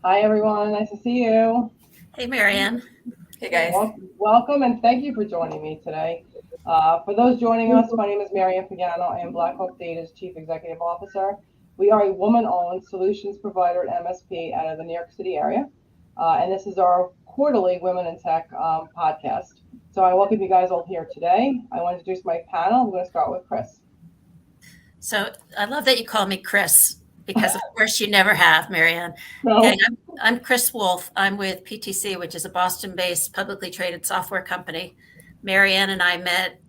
Hi, everyone. Nice to see you. Hey, Marianne. Hey, guys. Welcome, and thank you for joining me today. For those joining us, my name is Marianne Pagano. I am BlackHawk Data's Chief Executive Officer. We are a woman-owned solutions provider at MSP out of the New York City area, and this is our quarterly Women in Tech podcast. So I welcome you guys all here today. I want to introduce my panel. I'm going to start with Chris. So I love that you call me Chris, because of course you never have, Marianne. No. Okay, I'm Chris Wolf. I'm with PTC, which is a Boston-based publicly traded software company. Marianne and I met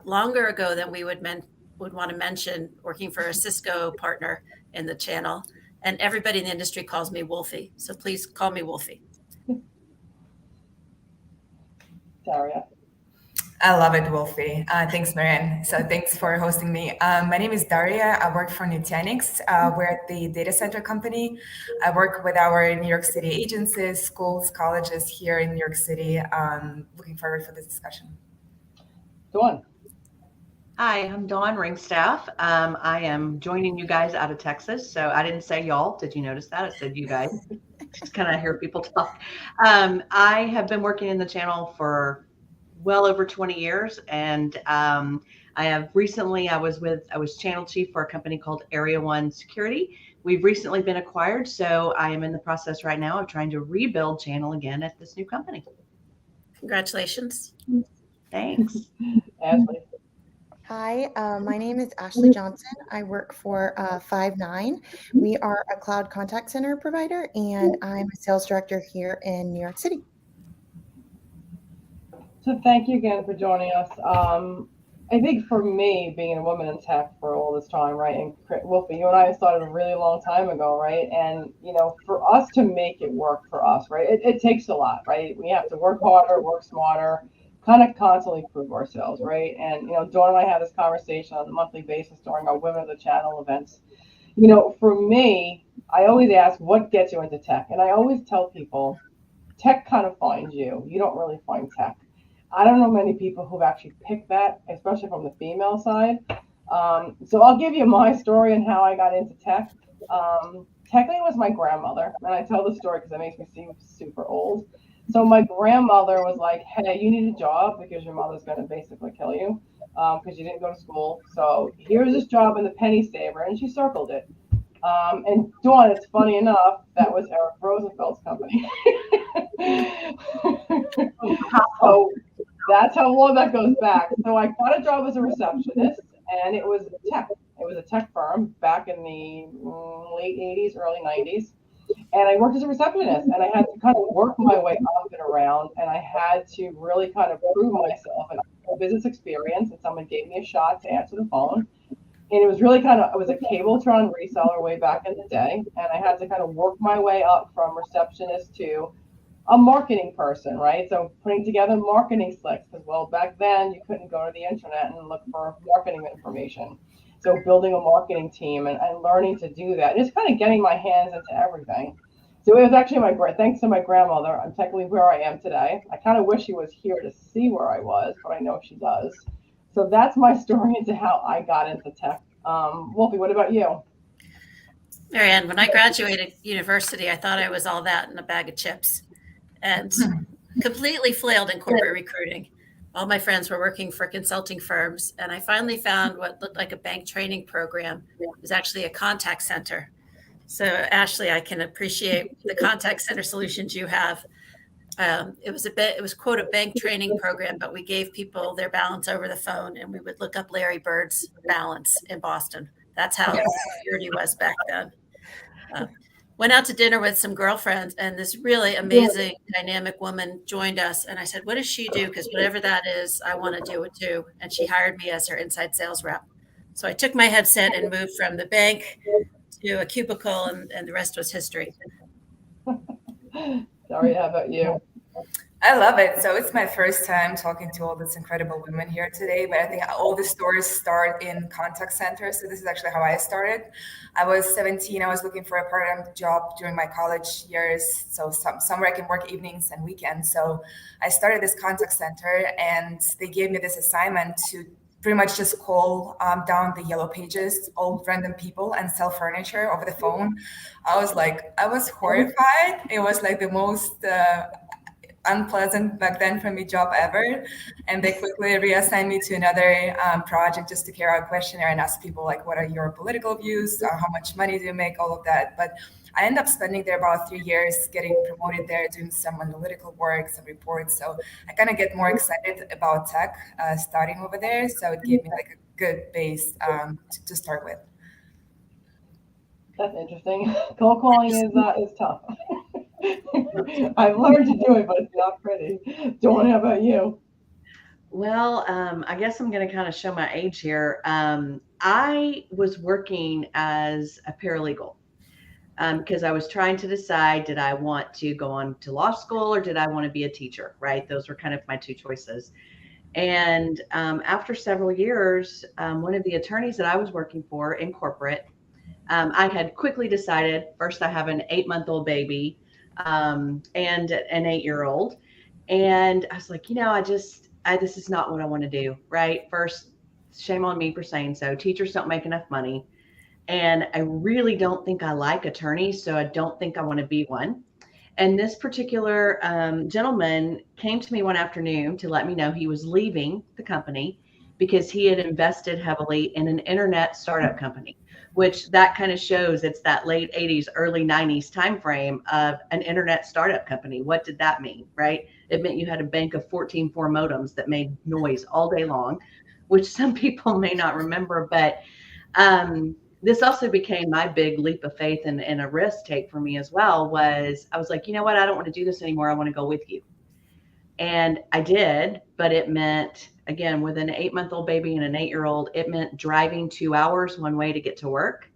longer ago than we would want to mention, working for a Cisco partner in the channel. And everybody in the industry calls me Wolfie. So please call me Wolfie. Daria. I love it, Wolfie. Thanks, Marianne. So thanks for hosting me. My name is Daria. I work for Nutanix. We're the data center company. I work with our New York City agencies, schools, colleges here in New York City. Looking forward for this discussion. Dawn. Hi, I'm Dawn Ringstaff. I am joining you guys out of Texas. So I didn't say y'all. Did you notice that? I said you guys. Just kind of hear people talk. I have been working in the channel for well over 20 years. And I was channel chief for a company called Area 1 Security. We've recently been acquired. So I am in the process right now of trying to rebuild channel again at this new company. Congratulations. Thanks. Ashley. Hi, my name is Ashley Johnson. I work for Five9. We are a cloud contact center provider, and I'm a sales director here in New York City. So thank you again for joining us. I think for me, being a woman in tech for all this time, right, and Wolfie, you and I started a really long time ago, right, and, for us to make it work for us, right, it takes a lot, right, we have to work harder, work smarter, kind of constantly prove ourselves, right, and, Dawn and I have this conversation on a monthly basis during our Women of the Channel events. For me, I always ask, what gets you into tech? And I always tell people, tech kind of finds you. You don't really find tech. I don't know many people who've actually picked that, especially from the female side. So I'll give you my story and how I got into tech. Technically, it was my grandmother. And I tell the story because it makes me seem super old. So my grandmother was like, hey, you need a job because your mother's going to basically kill you because you didn't go to school. So here's this job in the penny saver. And she circled it. And Dawn, it's funny enough, that was Eric Roosevelt's company. So that's how long that goes back. So I got a job as a receptionist, and it was tech. It was a tech firm back in the late 80s, early 90s. And I worked as a receptionist, and I had to kind of work my way up and around, and I had to really kind of prove myself and business experience, and someone gave me a shot to answer the phone. And it was really I was a Cabletron reseller way back in the day, and I had to kind of work my way up from receptionist to a marketing person, right? So putting together marketing slicks, because well, back then you couldn't go to the internet and look for marketing information. So building a marketing team and learning to do that, just kind of getting my hands into everything. So it was actually thanks to my grandmother, I'm technically where I am today. I kind of wish she was here to see where I was, but I know she does. So that's my story into how I got into tech. Wolfie, what about you? Marianne, when I graduated university, I thought I was all that in a bag of chips and completely flailed in corporate recruiting. All my friends were working for consulting firms, and I finally found what looked like a bank training program. It was actually a contact center. So Ashley, I can appreciate the contact center solutions you have. It was quote a bank training program, but we gave people their balance over the phone, and we would look up Larry Bird's balance in Boston. That's how security was back then. went out to dinner with some girlfriends, and this really amazing, dynamic woman joined us. And I said, "What does she do? Because whatever that is, I want to do it too." And she hired me as her inside sales rep. So I took my headset and moved from the bank to a cubicle, and the rest was history. Sorry, how about you? I love it. So it's my first time talking to all these incredible women here today, but I think all the stories start in contact centers. So this is actually how I started. I was 17. I was looking for a part-time job during my college years. So somewhere I can work evenings and weekends. So I started this contact center, and they gave me this assignment to pretty much just call down the yellow pages, all random people, and sell furniture over the phone. I was horrified. It was like the most unpleasant back then for me job ever, and they quickly reassigned me to another project just to carry out a questionnaire and ask people like, what are your political views, how much money do you make, all of that. But I ended up spending there about 3 years, getting promoted there, doing some analytical work, some reports. So I kind of get more excited about tech starting over there. So it gave me like a good base to start with. That's interesting. Cold calling is tough. I've learned to do it, but it's not pretty. Dawn, how about you? Well, I guess I'm going to kind of show my age here. I was working as a paralegal because I was trying to decide, did I want to go on to law school or did I want to be a teacher, right? Those were kind of my two choices. And after several years, one of the attorneys that I was working for in corporate, I had quickly decided, first I have an 8-month-old baby and an 8-year-old. And I was like, this is not what I want to do, right? First, shame on me for saying so. Teachers don't make enough money. And I really don't think I like attorneys, so I don't think I want to be one. And this particular gentleman came to me one afternoon to let me know he was leaving the company because he had invested heavily in an internet startup company, which that kind of shows it's that late 80s, early 90s timeframe of an internet startup company. What did that mean, right? It meant you had a bank of 14.4 modems that made noise all day long, which some people may not remember. But this also became my big leap of faith and a risk take for me as well. I was like, you know what? I don't want to do this anymore. I want to go with you. And I did, but it meant, again, with an 8-month-old baby and an 8-year-old, it meant driving 2 hours one way to get to work.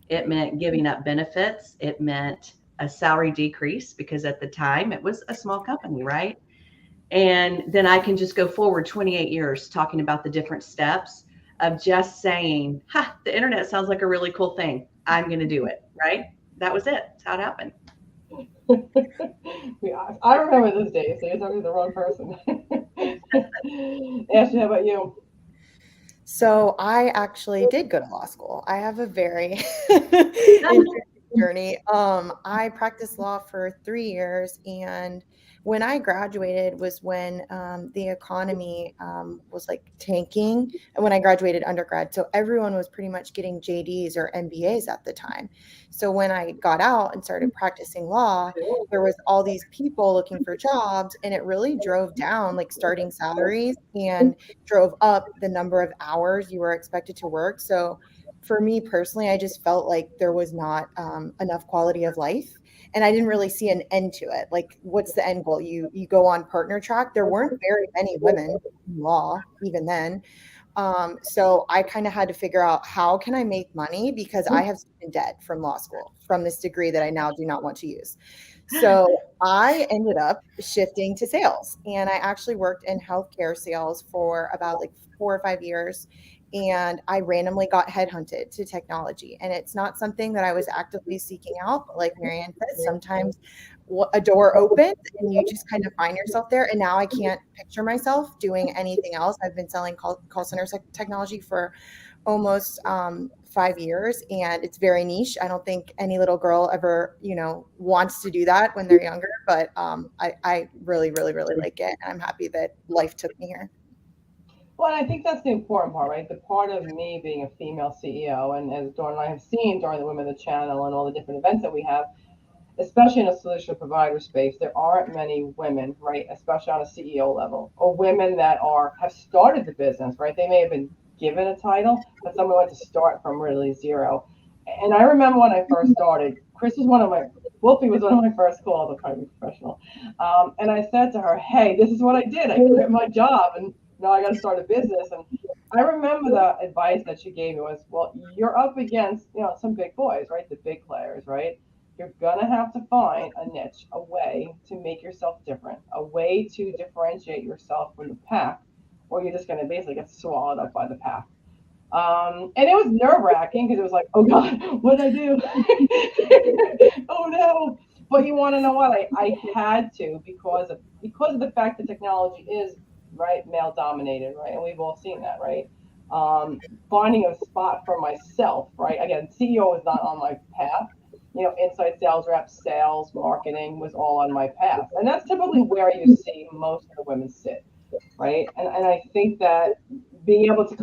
It meant giving up benefits. It meant a salary decrease because at the time it was a small company, right? And then I can just go forward 28 years talking about the different steps of just saying, the internet sounds like a really cool thing. I'm going to do it, right? That was it. That's how it happened. Yeah, I remember those days, so you're talking to the wrong person. Ashley, how about you? So I actually did go to law school. I have a very interesting journey. I practiced law for 3 years, and when I graduated was when the economy was like tanking, and when I graduated undergrad, so everyone was pretty much getting JDs or MBAs at the time. So when I got out and started practicing law, there was all these people looking for jobs, and it really drove down like starting salaries and drove up the number of hours you were expected to work. So for me personally, I just felt like there was not enough quality of life, and I didn't really see an end to it. Like, what's the end goal? You go on partner track. There weren't very many women in law even then. So I kind of had to figure out, how can I make money, because I have student debt from law school, from this degree that I now do not want to use. So I ended up shifting to sales, and I actually worked in healthcare sales for about like 4 or 5 years. And I randomly got headhunted to technology. And it's not something that I was actively seeking out. But like Marianne said, sometimes a door opens and you just kind of find yourself there. And now I can't picture myself doing anything else. I've been selling call center technology for almost 5 years, and it's very niche. I don't think any little girl ever, wants to do that when they're younger, but I really, really, really like it. And I'm happy that life took me here. Well, and I think that's the important part, right? The part of me being a female CEO, and as Dawn and I have seen during the Women of the Channel and all the different events that we have, especially in a solution provider space, there aren't many women, right, especially on a CEO level, or women that have started the business, right? They may have been given a title, but someone went to start from really zero. And I remember when I first started, Chris was one of my, Wolfie was one of my first calls. I'm trying to be professional. And I said to her, hey, this is what I did. I quit my job and now I got to start a business. And I remember the advice that she gave me was, well, you're up against, some big boys, right? The big players, right? You're going to have to find a niche, a way to make yourself different, a way to differentiate yourself from the pack, or you're just going to basically get swallowed up by the pack. And it was nerve wracking because it was like, oh God, what did I do? Oh no. But you want to know what? I had to because of the fact that technology is, right, male dominated, right? And we've all seen that, right? Finding a spot for myself, right? Again, CEO is not on my path. Inside sales reps, sales, marketing was all on my path. And that's typically where you see most of the women sit, right? And I think that being able to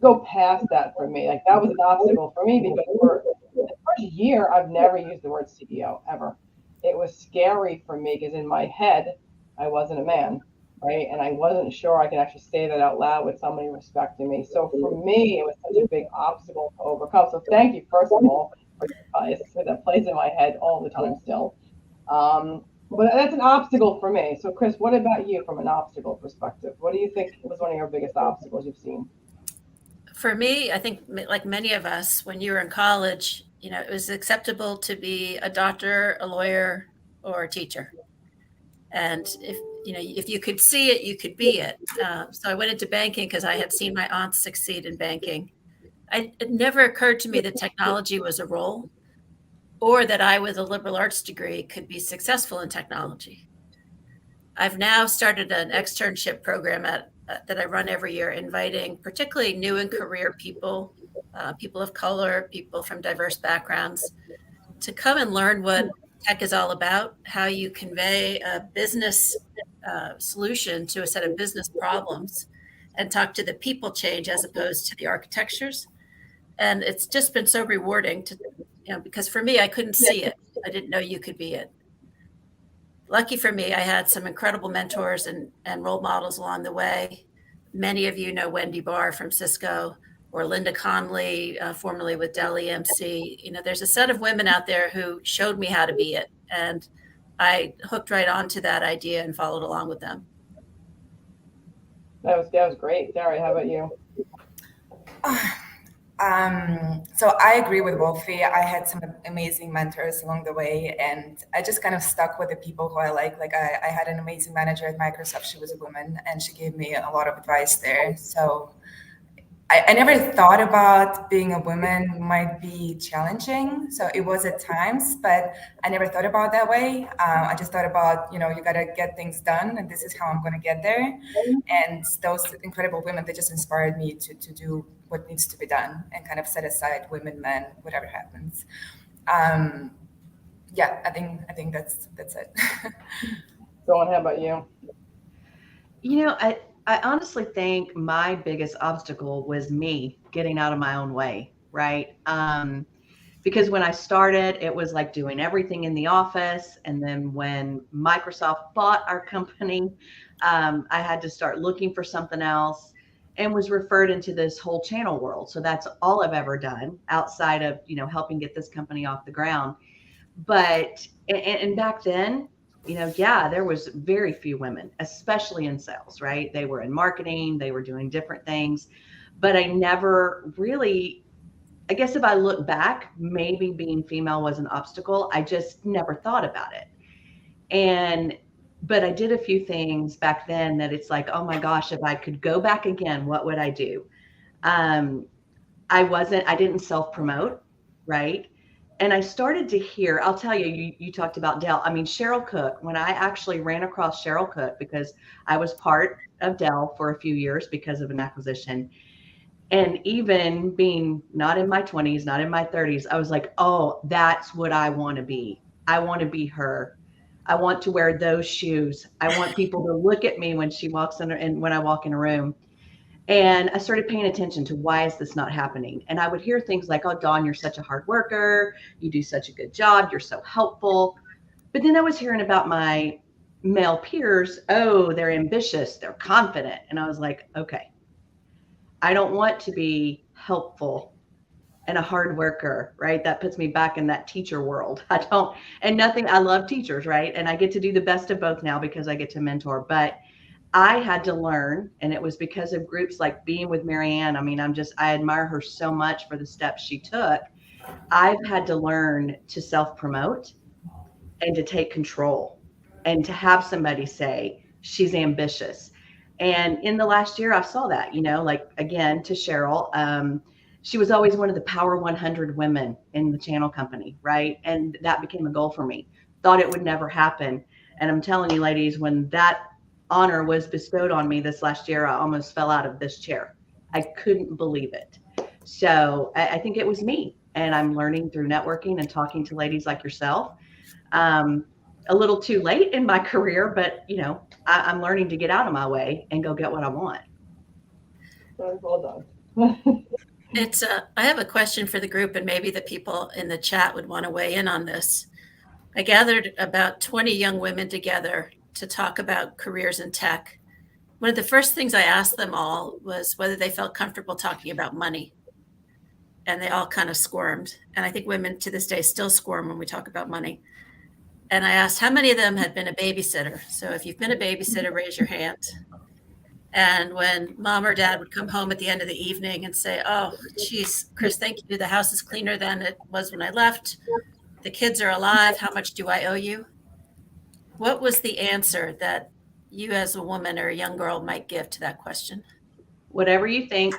go past that for me, like that was an obstacle for me because for the first year, I've never used the word CEO ever. It was scary for me because in my head, I wasn't a man, right? And I wasn't sure I could actually say that out loud with somebody respecting me. So for me, it was such a big obstacle to overcome. So thank you, first of all, for your advice. That plays in my head all the time still. But that's an obstacle for me. So Chris, what about you from an obstacle perspective? What do you think was one of your biggest obstacles you've seen? For me, I think like many of us, when you were in college, it was acceptable to be a doctor, a lawyer, or a teacher. And if you could see it, you could be it. So I went into banking because I had seen my aunt succeed in banking. It never occurred to me that technology was a role, or that I, with a liberal arts degree, could be successful in technology. I've now started an externship program that I run every year, inviting particularly new and career people, people of color, people from diverse backgrounds, to come and learn what tech is all about, how you convey a business solution to a set of business problems, and talk to the people change as opposed to the architectures. And it's just been so rewarding to, because for me, I couldn't see it. I didn't know you could be it. Lucky for me, I had some incredible mentors and role models along the way. Many of you know Wendy Barr from Cisco, or Linda Conley, formerly with Dell EMC. There's a set of women out there who showed me how to be it. And I hooked right onto that idea and followed along with them. That was great. Dari, how about you? So I agree with Wolfie. I had some amazing mentors along the way, and I just kind of stuck with the people who I like. Like I had an amazing manager at Microsoft. She was a woman, and she gave me a lot of advice there. So I never thought about being a woman might be challenging. So it was at times, but I never thought about that way. I just thought about, you got to get things done, and this is how I'm going to get there. And those incredible women, they just inspired me to do what needs to be done and kind of set aside women, men, whatever happens. Yeah, I think that's it. Dawn, how about you? I honestly think my biggest obstacle was me getting out of my own way, right? Because when I started, it was like doing everything in the office. And then when Microsoft bought our company, I had to start looking for something else and was referred into this whole channel world. So that's all I've ever done outside of, helping get this company off the ground. But, and back then, there was very few women, especially in sales, right? They were in marketing, they were doing different things, but I never really, I guess if I look back, maybe being female was an obstacle. I just never thought about it. But I did a few things back then that it's like, oh my gosh, if I could go back again, what would I do? I didn't self-promote, right? And I started to hear, I'll tell you talked about Dell. I mean, Cheryl Cook, when I actually ran across Cheryl Cook, because I was part of Dell for a few years because of an acquisition. And even being not in my 20s, not in my 30s, I was like, oh, that's what I want to be. I want to be her. I want to wear those shoes. I want people to look at me when she walks in, and when I walk in a room. And I started paying attention to why is this not happening? And I would hear things like, oh, Dawn, you're such a hard worker. You do such a good job. You're so helpful. But then I was hearing about my male peers. Oh, they're ambitious. They're confident. And I was like, okay, I don't want to be helpful. and a hard worker, right? That puts me back in that teacher world. I love teachers, right? And I get to do the best of both now because I get to mentor, but I had to learn, and it was because of groups like being with Marianne. I mean, I admire her so much for the steps she took. I've had to learn to self promote and to take control and to have somebody say she's ambitious. And in the last year, I saw that, like again, to Cheryl, she was always one of the Power 100 women in the channel company, right? And that became a goal for me. Thought it would never happen. And I'm telling you, ladies, when that honor was bestowed on me this last year, I almost fell out of this chair. I couldn't believe it. So I think it was me. And I'm learning through networking and talking to ladies like yourself. A little too late in my career, but I'm learning to get out of my way and go get what I want. Well done. I have a question for the group, and maybe the people in the chat would want to weigh in on this. I gathered about 20 young women together to talk about careers in tech. One of the first things I asked them all was whether they felt comfortable talking about money. And they all kind of squirmed. And I think women to this day still squirm when we talk about money. And I asked how many of them had been a babysitter. So if you've been a babysitter, raise your hand. And when mom or dad would come home at the end of the evening and say, oh, geez, Chris, thank you. The house is cleaner than it was when I left. The kids are alive. How much do I owe you? What was the answer that you as a woman or a young girl might give to that question? Whatever you think.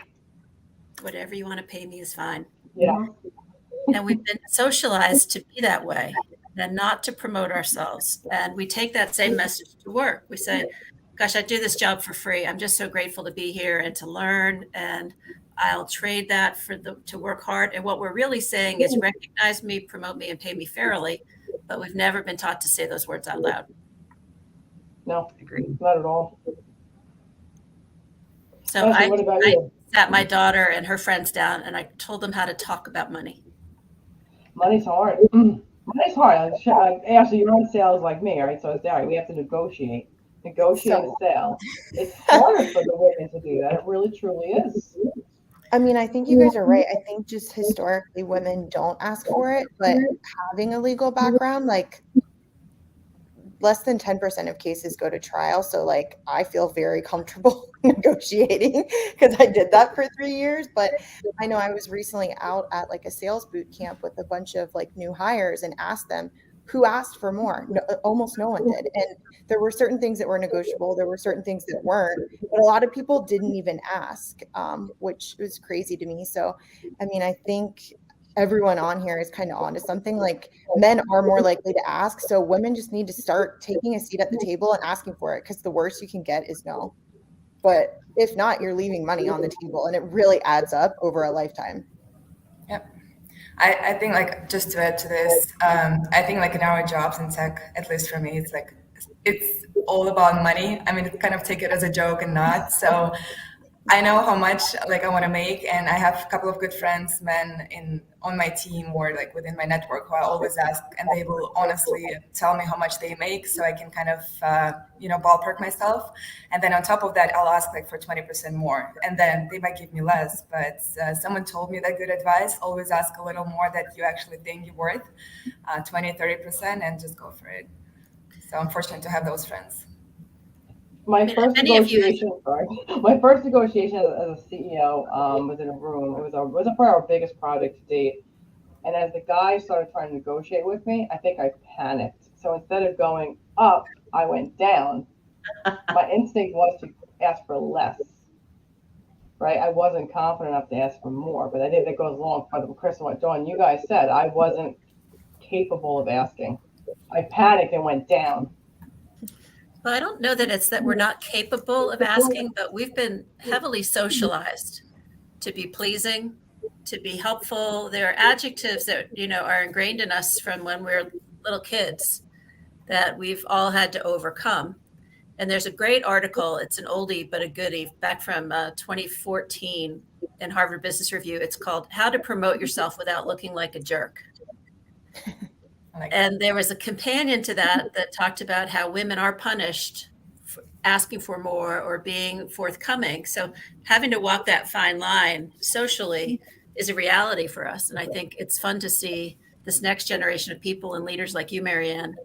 Whatever you want to pay me is fine. Yeah. And we've been socialized to be that way and not to promote ourselves. And we take that same message to work. We say, gosh, I do this job for free. I'm just so grateful to be here and to learn. And I'll trade that to work hard. And what we're really saying is recognize me, promote me, and pay me fairly. But we've never been taught to say those words out loud. No, Agreed. not at all. So Leslie, what about you? sat my daughter and her friends down and I told them how to talk about money. Money's hard. Money's hard. Ashley, you're in sales like me, right? So it's Dari. We have to negotiate a sale. It's hard for the women to do that. It really, truly is. I mean, I think you guys are right. I think just historically women don't ask for it, but having a legal background, like less than 10% of cases go to trial. So like, I feel very comfortable negotiating because I did that for 3 years. But I know I was recently out at like a sales boot camp with a bunch of like new hires and asked them who asked for more. No, almost no one did. And there were certain things that were negotiable. There were certain things that weren't, but a lot of people didn't even ask, which was crazy to me. So, I mean, I think everyone on here is kind of onto something. Like men are more likely to ask. So women just need to start taking a seat at the table and asking for it, because the worst you can get is no. But if not, you're leaving money on the table, and it really adds up over a lifetime. Yep. I think like just to add to this, I think like in our jobs in tech, at least for me, it's all about money. I mean, kind of take it as a joke and not. So I know how much like I want to make, and I have a couple of good friends, men on my team or like within my network, who I always ask, and they will honestly tell me how much they make, so I can kind of ballpark myself. And then on top of that, I'll ask like for 20% more, and then they might give me less. But someone told me that good advice: always ask a little more that you actually think you're worth, 20-30%, and just go for it. So I'm fortunate to have those friends. My first negotiation as a CEO was in a room. It was for our biggest project to date. And as the guy started trying to negotiate with me, I think I panicked. So instead of going up, I went down. My instinct was to ask for less, right? I wasn't confident enough to ask for more, but I think that goes along with Chris and what Dawn, you guys said. I wasn't capable of asking. I panicked and went down. Well, I don't know that it's that we're not capable of asking, but we've been heavily socialized to be pleasing, to be helpful. There are adjectives that, are ingrained in us from when we're little kids that we've all had to overcome. And there's a great article, it's an oldie but a goodie, back from 2014 in Harvard Business Review. It's called How to Promote Yourself Without Looking Like a Jerk. And there was a companion to that talked about how women are punished for asking for more or being forthcoming. So having to walk that fine line socially is a reality for us. And I think it's fun to see this next generation of people and leaders like you, Marianne,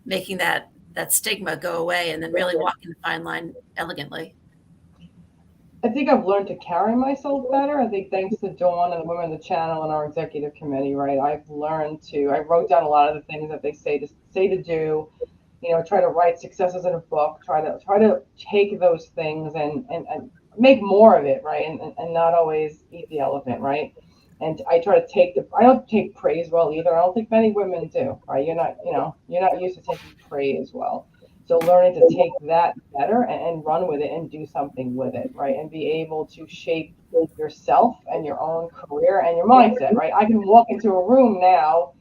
making that stigma go away and then really walking the fine line elegantly. I think I've learned to carry myself better. I think thanks to Dawn and the women of the channel and our executive committee, right? I've learned to, I wrote down a lot of the things that they say to do, you know, try to write successes in a book, try to take those things and make more of it, right? And not always eat the elephant, right? And I try to I don't take praise well either. I don't think many women do, right? You're not used to taking praise well. So learning to take that better and run with it and do something with it, right? And be able to shape yourself and your own career and your mindset, right? I can walk into a room now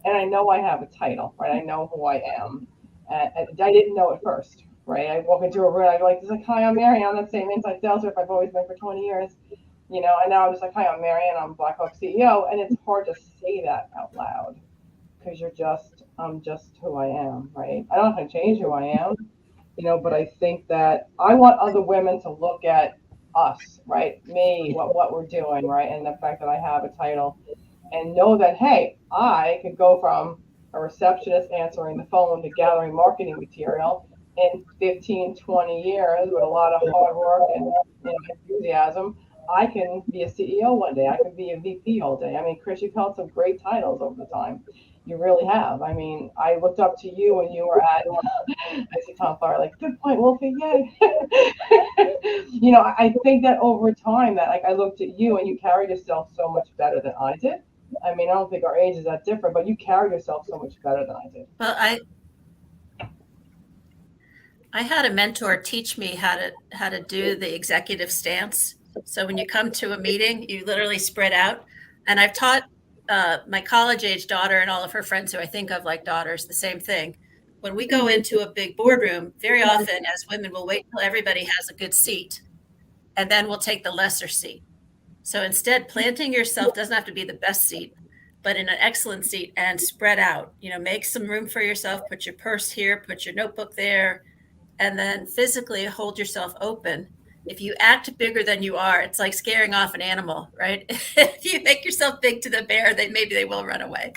and I know I have a title, right? I know who I am. I didn't know it first, right? I walk into a room, I'm like, hi, I'm Mary. I'm that same inside sales rep I've always been for 20 years, you know, and now I'm just like, hi, I'm Mary and I'm BlackHawk CEO. And it's hard to say that out loud because I'm just who I am, right? I don't have to change who I am, you know, but I think that I want other women to look at us, right? Me, what we're doing, right? And the fact that I have a title and know that, hey, I could go from a receptionist answering the phone to gathering marketing material in 15, 20 years with a lot of hard work and, you know, enthusiasm. I can be a CEO one day. I can be a VP all day. I mean, Chris, you've held some great titles over the time. You really have. I mean, I looked up to you when you were at, I see Tom Flower, like, good point, Wolfie, yay. You know, I think that over time that, like, I looked at you and you carried yourself so much better than I did. I mean, I don't think our age is that different, but you carried yourself so much better than I did. Well, I had a mentor teach me how to do the executive stance. So when you come to a meeting, you literally spread out. And I've taught my college age daughter and all of her friends who I think of like daughters the same thing. When we go into a big boardroom, very often as women, we'll wait till everybody has a good seat, and then we'll take the lesser seat. So instead, planting yourself doesn't have to be the best seat, but in an excellent seat and spread out. You know, make some room for yourself, put your purse here, put your notebook there, and then physically hold yourself open. If you act bigger than you are, it's like scaring off an animal, right? If you make yourself big to the bear, maybe they will run away.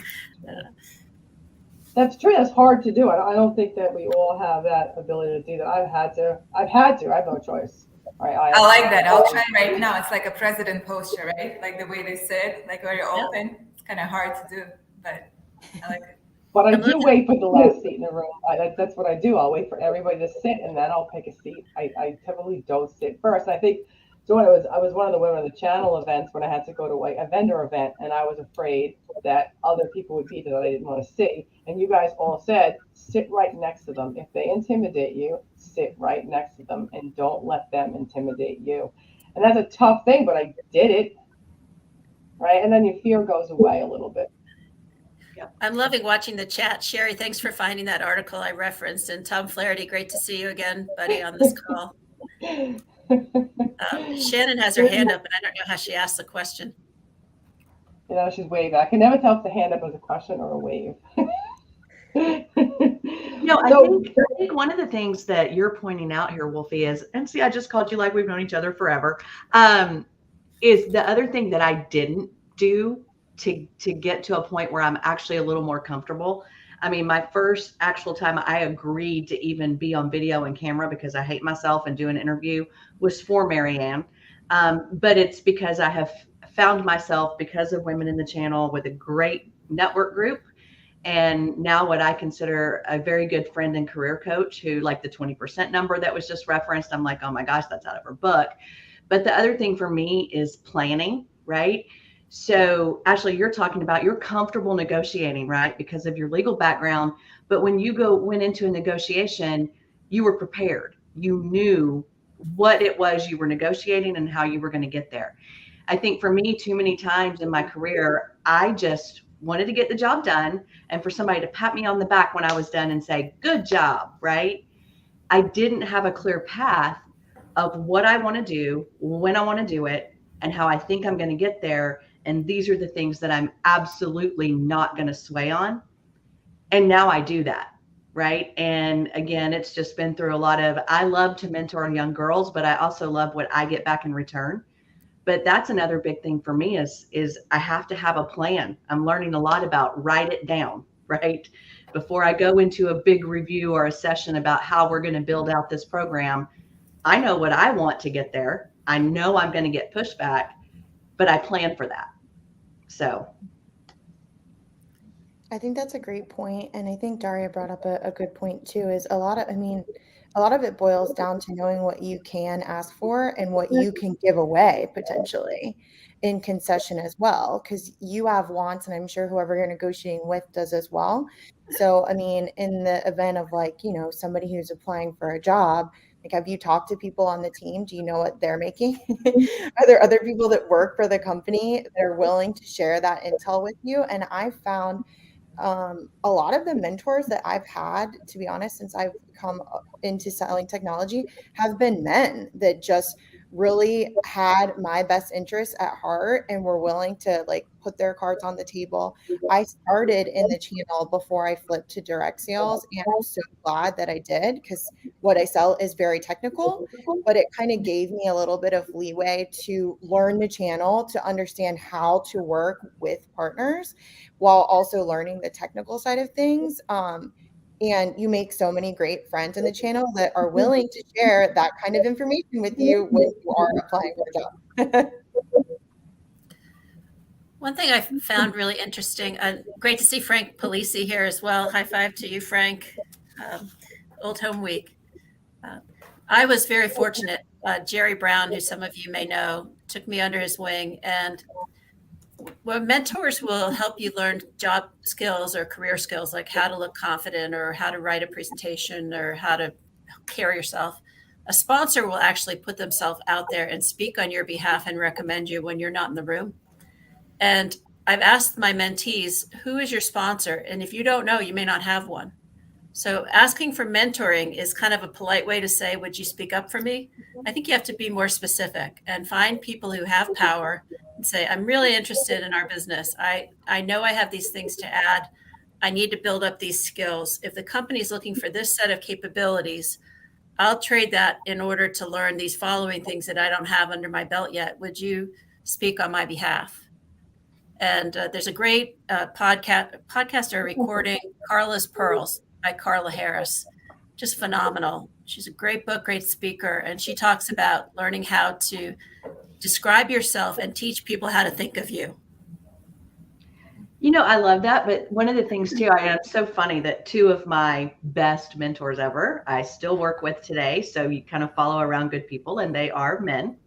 That's true. That's hard to do. I don't think that we all have that ability to do that. I've had to. I have no choice. Right? I like that. I'll try right now. It's like a president posture, right? Like the way they sit, like very open. Yeah. It's kind of hard to do, but I like it. But I do wait for the last seat in the room. That's what I do. I'll wait for everybody to sit, and then I'll pick a seat. I typically don't sit first. I think, so I was one of the women of the channel events when I had to go to a vendor event, and I was afraid that other people would be there that I didn't want to see. And you guys all said, sit right next to them. If they intimidate you, sit right next to them, and don't let them intimidate you. And that's a tough thing, but I did it, right? And then your fear goes away a little bit. I'm loving watching the chat. Sherry, thanks for finding that article I referenced. And Tom Flaherty, great to see you again, buddy, on this call. Shannon has her hand up, and I don't know how she asked the question. You know, she's waving. I can never tell if the hand up is a question or a wave. No, I think one of the things that you're pointing out here, Wolfie, is, and see, I just called you like we've known each other forever, is the other thing that I didn't do to get to a point where I'm actually a little more comfortable. I mean, my first actual time I agreed to even be on video and camera because I hate myself and do an interview was for Marianne. But it's because I have found myself, because of Women in the Channel, with a great network group. And now what I consider a very good friend and career coach who, like the 20% number that was just referenced, I'm like, oh my gosh, that's out of her book. But the other thing for me is planning, right? So Ashley, you're talking about you're comfortable negotiating, right? Because of your legal background. But when you went into a negotiation, you were prepared. You knew what it was you were negotiating and how you were going to get there. I think for me, too many times in my career, I just wanted to get the job done and for somebody to pat me on the back when I was done and say, good job, right? I didn't have a clear path of what I want to do, when I want to do it, and how I think I'm going to get there. And these are the things that I'm absolutely not going to sway on. And now I do that, right? And again, it's just been through a lot of, I love to mentor young girls, but I also love what I get back in return But that's another big thing for me is I have to have a plan. I'm learning a lot about write it down, right? Before I go into a big review or a session about how we're going to build out this program, I know what I want to get there. I know I'm going to get pushback, but I plan for that. So I think that's a great point, and I think Daria brought up a good point too, is a lot of, I mean, a lot of it boils down to knowing what you can ask for and what you can give away potentially in concession as well, because you have wants, and I'm sure whoever you're negotiating with does as well. So, I mean, in the event of like, you know, somebody who's applying for a job, like, have you talked to people on the team? Do you know what they're making? Are there other people that work for the company that are willing to share that intel with you? And I found a lot of the mentors that I've had, to be honest, since I've come into selling technology, have been men that just really had my best interests at heart and were willing to like put their cards on the table. I started in the channel before I flipped to direct sales, and I'm so glad that I did, because what I sell is very technical, but it kind of gave me a little bit of leeway to learn the channel, to understand how to work with partners while also learning the technical side of things. And you make so many great friends in the channel that are willing to share that kind of information with you when you are applying for a job. One thing I found really interesting, great to see Frank Polisi here as well. High five to you, Frank. Old Home Week. I was very fortunate. Jerry Brown, who some of you may know, took me under his wing, and well, mentors will help you learn job skills or career skills, like how to look confident or how to write a presentation or how to carry yourself. A sponsor will actually put themselves out there and speak on your behalf and recommend you when you're not in the room. And I've asked my mentees, who is your sponsor? And if you don't know, you may not have one. So asking for mentoring is kind of a polite way to say, would you speak up for me? I think you have to be more specific and find people who have power and say, I'm really interested in our business. I know I have these things to add. I need to build up these skills. If the company is looking for this set of capabilities, I'll trade that in order to learn these following things that I don't have under my belt yet. Would you speak on my behalf? And there's a great podcast or recording, Carla's Pearls by Carla Harris. Just phenomenal. She's a great book, great speaker. And she talks about learning how to describe yourself and teach people how to think of you. You know, I love that. But one of the things too, it's so funny that two of my best mentors ever, I still work with today. So you kind of follow around good people, and they are men.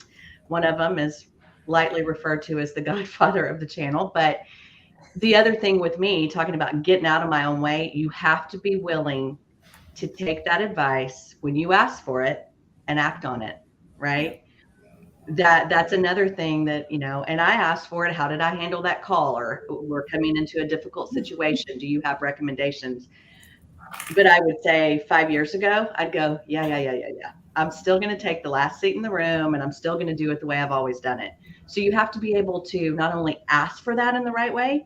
One of them is lightly referred to as the godfather of the channel. But the other thing with me, talking about getting out of my own way, you have to be willing to take that advice when you ask for it and act on it, right? That's another thing that, you know, and I asked for it. How did I handle that call? Or we're coming into a difficult situation. Do you have recommendations? But I would say 5 years ago, I'd go, yeah. I'm still going to take the last seat in the room, and I'm still going to do it the way I've always done it. So you have to be able to not only ask for that in the right way,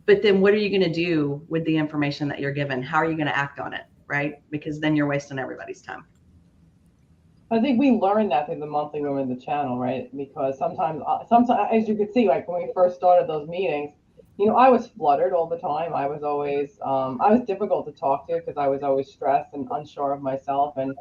but then what are you going to do with the information that you're given? How are you going to act on it, right? Because then you're wasting everybody's time. I think we learned that through the monthly room in the channel, right? Because sometimes, as you could see, like when we first started those meetings, you know, I was fluttered all the time. I was always, I was difficult to talk to because I was always stressed and unsure of myself. And,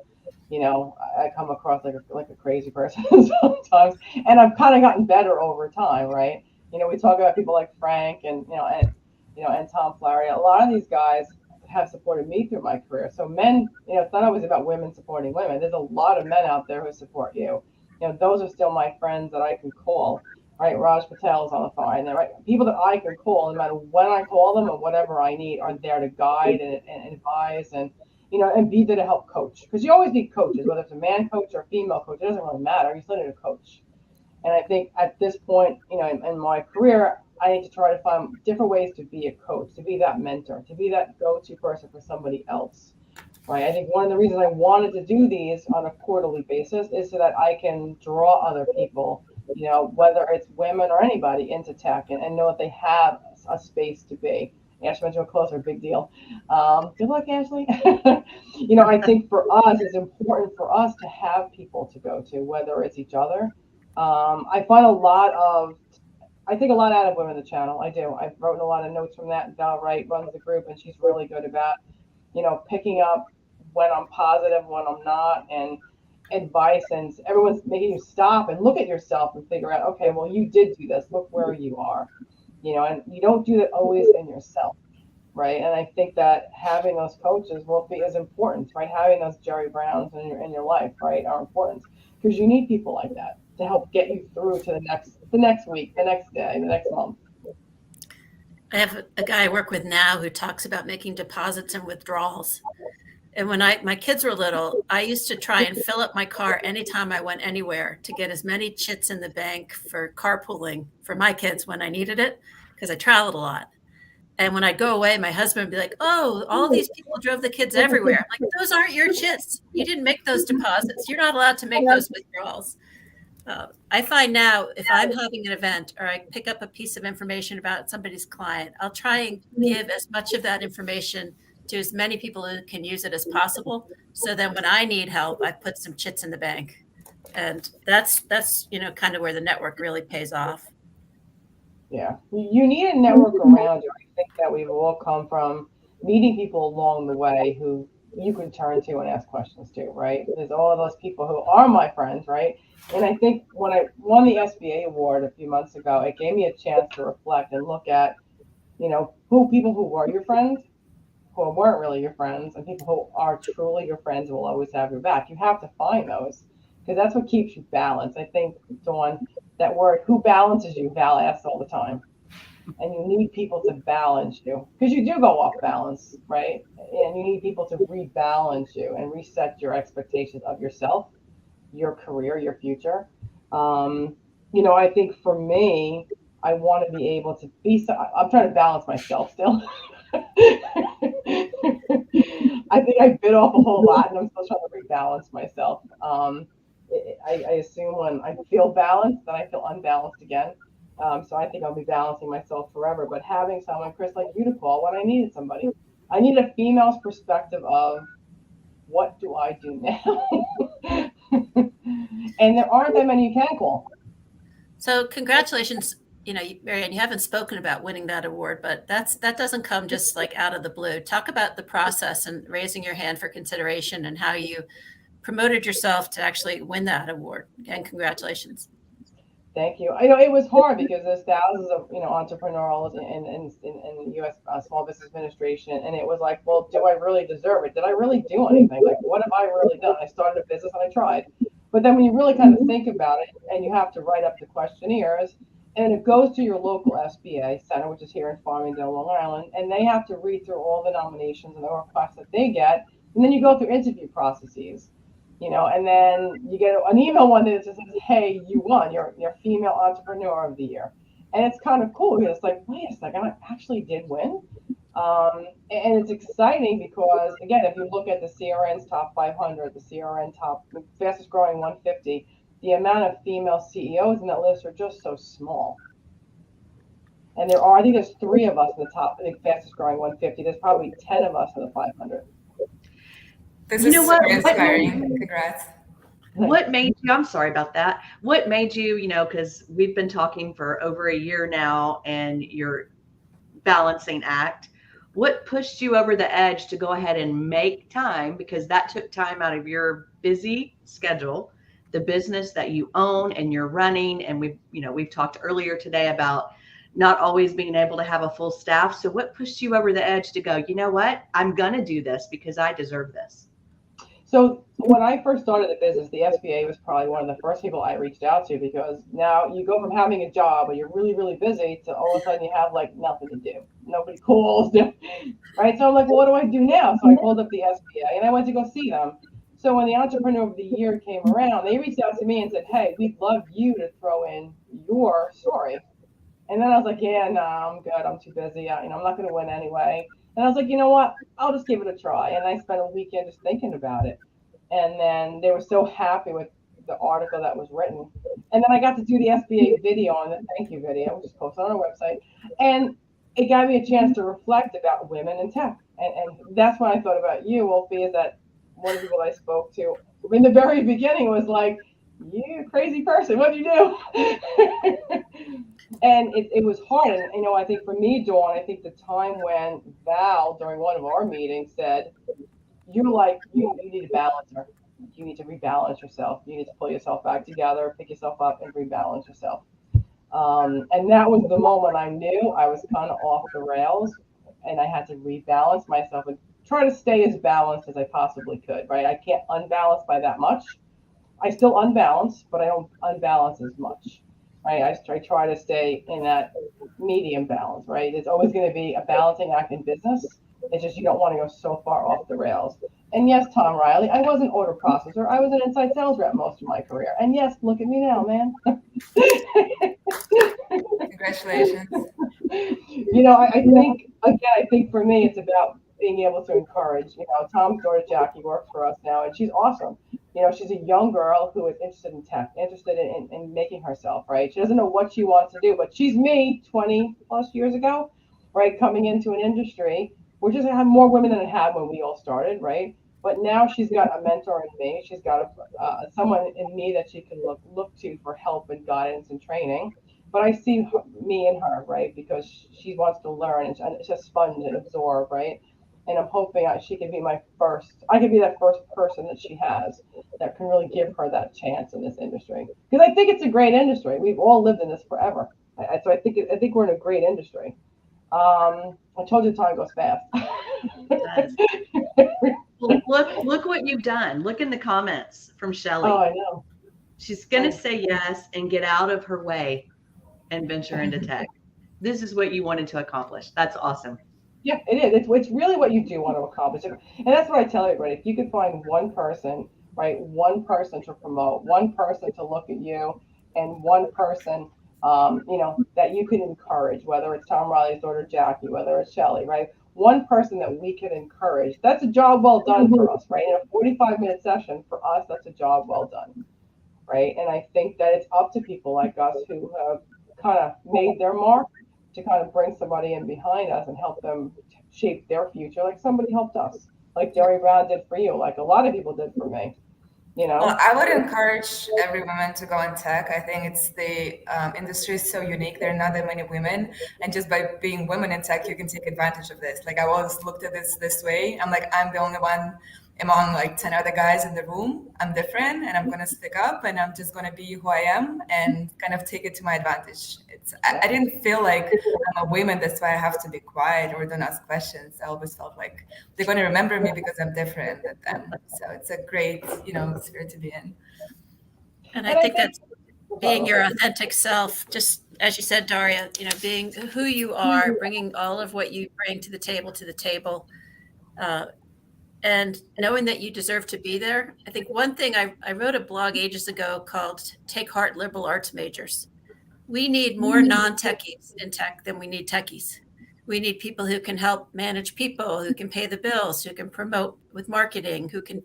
you know, I come across like a crazy person sometimes. And I've kind of gotten better over time, right? You know, we talk about people like Frank and Tom Flaherty. A lot of these guys have supported me through my career. So men, you know, it's not always about women supporting women. There's a lot of men out there who support you. You know, those are still my friends that I can call. Right, Raj Patel's on the phone. And right, people that I can call, no matter when I call them or whatever I need, are there to guide and advise and, you know, and be there to help coach. Because you always need coaches, whether it's a man coach or a female coach. It doesn't really matter. You still need a coach. And I think at this point, you know, in my career, I need to try to find different ways to be a coach, to be that mentor, to be that go-to person for somebody else, right? I think one of the reasons I wanted to do these on a quarterly basis is so that I can draw other people, you know, whether it's women or anybody, into tech and know that they have a space to be. Ashley went to a closer, big deal. Good luck, Ashley. You know, I think for us, it's important for us to have people to go to, whether it's each other, I take a lot out of Women in the Channel. I do. I've written a lot of notes from that. Val Wright runs the group, and she's really good about, picking up when I'm positive, when I'm not, and advice. And everyone's making you stop and look at yourself and figure out, okay, well, you did do this. Look where you are, and you don't do that always in yourself, right? And I think that having those coaches is important, right? Having those Jerry Browns in your life, right, are important because you need people like that to help get you through to the next week, the next day, the next month. I have a guy I work with now who talks about making deposits and withdrawals. And when my kids were little, I used to try and fill up my car anytime I went anywhere to get as many chits in the bank for carpooling for my kids when I needed it, because I traveled a lot. And when I'd go away, my husband would be like, oh, all these people drove the kids everywhere. I'm like, those aren't your chits. You didn't make those deposits. You're not allowed to make those withdrawals. I find now if I'm having an event or I pick up a piece of information about somebody's client, I'll try and give as much of that information to as many people who can use it as possible. So then when I need help, I put some chits in the bank. And that's kind of where the network really pays off. Yeah. You need a network around you. I think that we've all come from meeting people along the way who you can turn to and ask questions to, right? There's all of those people who are my friends, right? And I think when I won the SBA award a few months ago, it gave me a chance to reflect and look at, people who were your friends, who weren't really your friends, and people who are truly your friends and will always have your back. You have to find those because that's what keeps you balanced. I think, Dawn, that word, who balances you, Val asks all the time. And you need people to balance you because you do go off balance, right? And you need people to rebalance you and reset your expectations of yourself, your career, your future. I think for me, I want to be able to I'm trying to balance myself still. I think I bit off a whole lot and I'm still trying to rebalance myself. I assume when I feel balanced, then I feel unbalanced again. So I think I'll be balancing myself forever. But having someone, Chris, like you to call when I needed somebody, I need a female's perspective of what do I do now? And there aren't that many you can call. So congratulations. Marianne, you haven't spoken about winning that award, but that doesn't come just like out of the blue. Talk about the process and raising your hand for consideration and how you promoted yourself to actually win that award. Again, congratulations. Thank you. I know it was hard because there's thousands of entrepreneurs in the U.S. Small Business Administration, and it was like, well, do I really deserve it? Did I really do anything? Like, what have I really done? I started a business and I tried, but then when you really kind of think about it, and you have to write up the questionnaires, and it goes to your local SBA center, which is here in Farmingdale, Long Island, and they have to read through all the nominations and the requests that they get, and then you go through interview processes. And then you get an email one day that just says, hey, you won, you're female entrepreneur of the year. And it's kind of cool because it's like, wait a second, I actually did win. And it's exciting because, again, if you look at the CRN's top 500, the CRN top fastest growing 150, the amount of female CEOs in that list are just so small. And I think there's 3 of us in the top, the fastest growing 150. There's probably 10 of us in the 500. This is so inspiring. Congrats. What made you, I'm sorry about that. What made you, because we've been talking for over a year now and your balancing act, what pushed you over the edge to go ahead and make time? Because that took time out of your busy schedule, the business that you own and you're running. And we've talked earlier today about not always being able to have a full staff. So what pushed you over the edge to go, you know what, I'm going to do this because I deserve this? So when I first started the business, the SBA was probably one of the first people I reached out to because now you go from having a job where you're really, really busy to all of a sudden you have like nothing to do. Nobody calls, right? So I'm like, well, what do I do now? So I called up the SBA and I went to go see them. So when the Entrepreneur of the Year came around, they reached out to me and said, hey, we'd love you to throw in your story. And then I was like, yeah, no, I'm good. I'm too busy. I'm not going to win anyway. And I was like, you know what? I'll just give it a try. And I spent a weekend just thinking about it. And then they were so happy with the article that was written. And then I got to do the SBA video on the thank you video, which is posted on our website. And it gave me a chance to reflect about women in tech. And that's when I thought about you, Wolfie, is that one of the people I spoke to in the very beginning was like, you crazy person, what'd you do? And it was hard. And, I think for me, Dawn, I think the time when Val, during one of our meetings, said, you're like, you need a balancer. You need to rebalance yourself. You need to pull yourself back together, pick yourself up, and rebalance yourself. And that was the moment I knew I was kind of off the rails, and I had to rebalance myself and try to stay as balanced as I possibly could, right? I can't unbalance by that much. I still unbalance, but I don't unbalance as much, right? I try to stay in that medium balance, right? It's always going to be a balancing act in business. It's just you don't want to go so far off the rails. And yes, Tom Riley, I was an order processor. I was an inside sales rep most of my career. And yes, look at me now, man. Congratulations. I think for me, it's about being able to encourage. Tom's daughter Jackie works for us now, and she's awesome. She's a young girl who is interested in tech, interested in making herself, right? She doesn't know what she wants to do, but she's me 20 plus years ago, right? Coming into an industry, which is have more women than it had when we all started, right? But now she's got a mentor in me. She's got someone in me that she can look to for help and guidance and training. But I see me in her, right? Because she wants to learn and it's just sponge and absorb, right? And I'm hoping she can be I can be that first person that she has that can really give her that chance in this industry. Because I think it's a great industry. We've all lived in this forever. So I think we're in a great industry. I told you time goes fast. Look what you've done. Look in the comments from Shelly. Oh, I know. She's going to say yes and get out of her way and venture into tech. This is what you wanted to accomplish. That's awesome. Yeah, it is. It's really what you do want to accomplish. And that's what I tell everybody. If you could find one person, right, one person to promote, one person to look at you, and one person, that you can encourage, whether it's Tom Riley's daughter, Jackie, whether it's Shelly, right? One person that we can encourage. That's a job well done for us, right? In a 45-minute session, for us, that's a job well done, right? And I think that it's up to people like us who have kind of made their mark to kind of bring somebody in behind us and help them shape their future, like somebody helped us, like Jerry Brown did for you, like a lot of people did for me. Well, I would encourage every woman to go in tech. I think it's the industry is so unique. There are not that many women, and just by being women in tech, you can take advantage of this. Like I always looked at this way. I'm like, I'm the only one among like 10 other guys in the room. I'm different, and I'm going to stick up, and I'm just going to be who I am and kind of take it to my advantage. I didn't feel like I'm a woman, that's why I have to be quiet or don't ask questions. I always felt like they're going to remember me because I'm different than them. So it's a great, sphere to be in. And I think that's being your authentic self, just as you said, Daria, being who you are, bringing all of what you bring to the table, and knowing that you deserve to be there. I think one thing I wrote a blog ages ago called Take Heart Liberal Arts Majors. We need more non-techies in tech than we need techies. We need people who can help manage people, who can pay the bills, who can promote with marketing, who can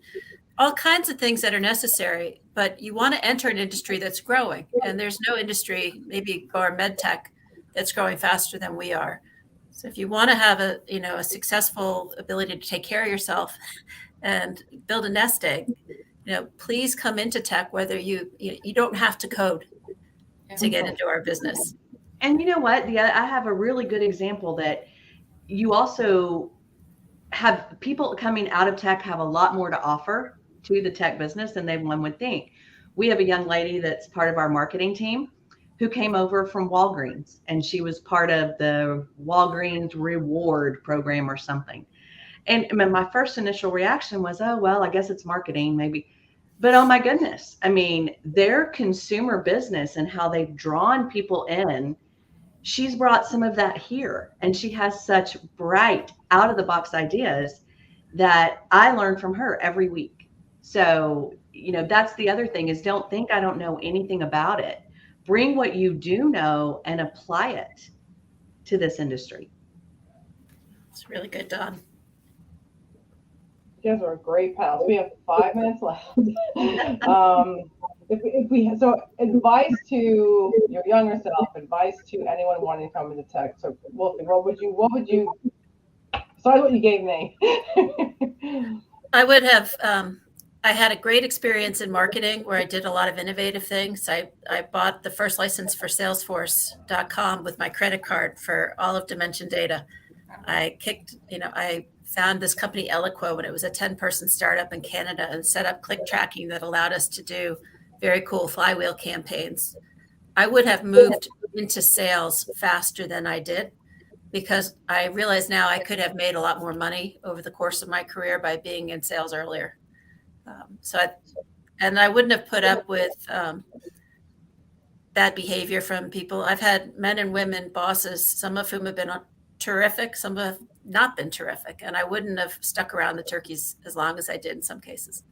all kinds of things that are necessary. But you want to enter an industry that's growing, and there's no industry, maybe bar med tech, that's growing faster than we are. So if you want to have a successful ability to take care of yourself and build a nest egg, please come into tech, whether you don't have to code to get into our business. And you know what? I have a really good example that you also have people coming out of tech have a lot more to offer to the tech business than one would think. We have a young lady that's part of our marketing team who came over from Walgreens, and she was part of the Walgreens reward program or something. And my first initial reaction was, oh, well, I guess it's marketing maybe. But oh my goodness, I mean, their consumer business and how they've drawn people in, she's brought some of that here. And she has such bright, out of the box ideas that I learn from her every week. So, that's the other thing is don't think I don't know anything about it. Bring what you do know and apply it to this industry. It's really good, Dawn. You guys are a great pals. We have 5 minutes left. So advice to your younger self, advice to anyone wanting to come into tech. So Wolfie, what would you besides what you gave me? I would have I had a great experience in marketing where I did a lot of innovative things. I bought the first license for Salesforce.com with my credit card for all of Dimension Data. I found this company Eloquo when it was a 10-person startup in Canada and set up click tracking that allowed us to do very cool flywheel campaigns. I would have moved into sales faster than I did because I realize now I could have made a lot more money over the course of my career by being in sales earlier. I wouldn't have put up with bad behavior from people. I've had men and women bosses, some of whom have been terrific, some have not been terrific, and I wouldn't have stuck around the turkeys as long as I did in some cases.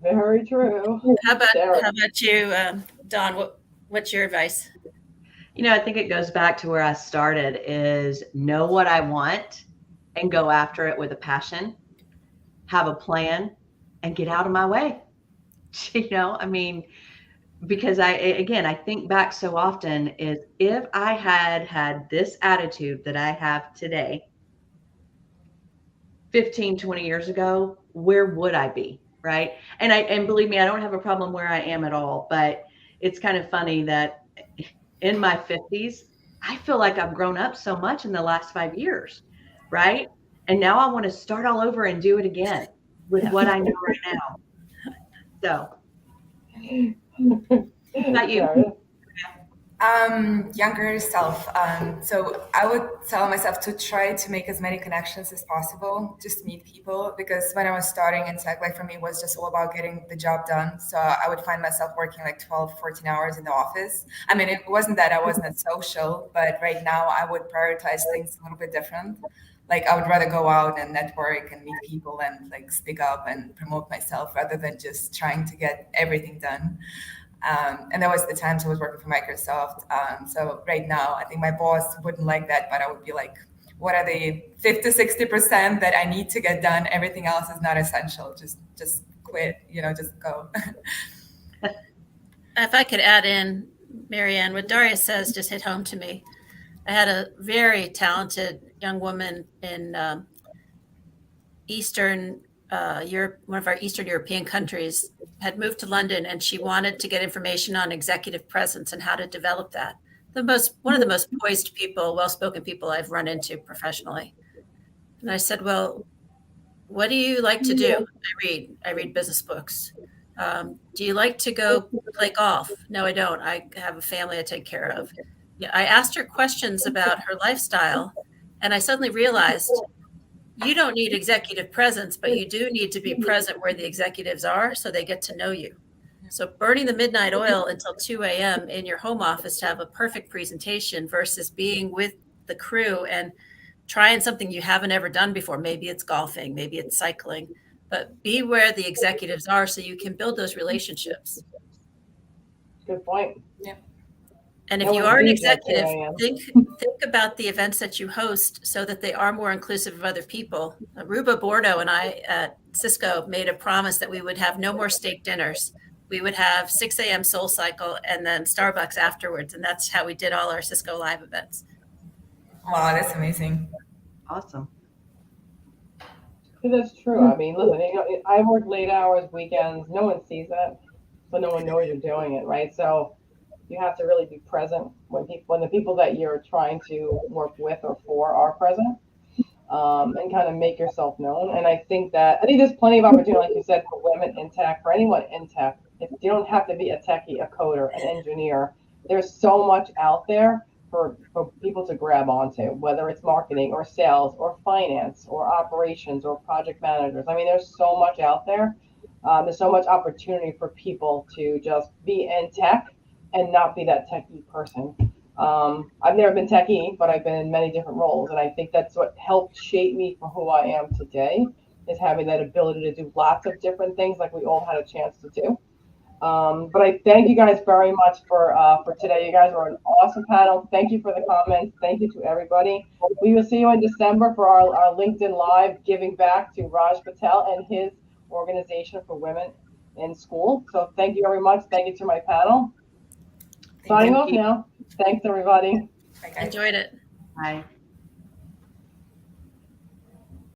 Very true. How about you, Dawn? What's your advice? I think it goes back to where I started, is know what I want and go after it with a passion, have a plan, and get out of my way. Because I think back so often is, if I had this attitude that I have today, 15, 20 years ago, where would I be? Right. And believe me, I don't have a problem where I am at all, but it's kind of funny that in my 50s, I feel like I've grown up so much in the last 5 years. Right. And now I want to start all over and do it again with what I know right now. So, not you. Younger self. So I would tell myself to try to make as many connections as possible, just meet people, because when I was starting in tech, like for me, it was just all about getting the job done. So I would find myself working like 12, 14 hours in the office. I mean, it wasn't that I wasn't social, but right now I would prioritize things a little bit different. Like I would rather go out and network and meet people and like speak up and promote myself rather than just trying to get everything done. And that was the times I was working for Microsoft. So right now, I think my boss wouldn't like that, but I would be like, what are the 50, 60% that I need to get done? Everything else is not essential. Just quit, just go. If I could add in, Marianne, what Daria says just hit home to me. I had a very talented young woman in Eastern Europe, one of our Eastern European countries, had moved to London, and she wanted to get information on executive presence and how to develop that. One of the most poised people, well-spoken people I've run into professionally. And I said, well, what do you like to do? I read business books. Do you like to go play golf? No, I don't. I have a family I take care of. Yeah, I asked her questions about her lifestyle, and I suddenly realized you don't need executive presence, but you do need to be present where the executives are so they get to know you. So burning the midnight oil until 2 a.m. in your home office to have a perfect presentation versus being with the crew and trying something you haven't ever done before. Maybe it's golfing, maybe it's cycling, but be where the executives are so you can build those relationships. Good point. Yeah. And if you are an executive, think about the events that you host so that they are more inclusive of other people. Ruba Bordo and I at Cisco made a promise that we would have no more steak dinners. We would have 6 a.m. Soul Cycle and then Starbucks afterwards. And that's how we did all our Cisco Live events. Wow, that's amazing. Awesome. That's true. I mean, listen, I work late hours, weekends. No one sees that, so no one knows you're doing it, right? So you have to really be present when the people that you're trying to work with or for are present, and kind of make yourself known. And I think there's plenty of opportunity, like you said, for women in tech, for anyone in tech. If you don't have to be a techie, a coder, an engineer, there's so much out there for people to grab onto, whether it's marketing or sales or finance or operations or project managers. I mean, there's so much out there. There's so much opportunity for people to just be in tech and not be that techie person. I've never been techie, but I've been in many different roles. And I think that's what helped shape me for who I am today, is having that ability to do lots of different things like we all had a chance to do. But I thank you guys very much for today. You guys were an awesome panel. Thank you for the comments. Thank you to everybody. We will see you in December for our LinkedIn Live, giving back to Raj Patel and his organization for women in school. So thank you very much. Thank you to my panel. Signing off now. Thanks, everybody. Enjoyed it. Bye.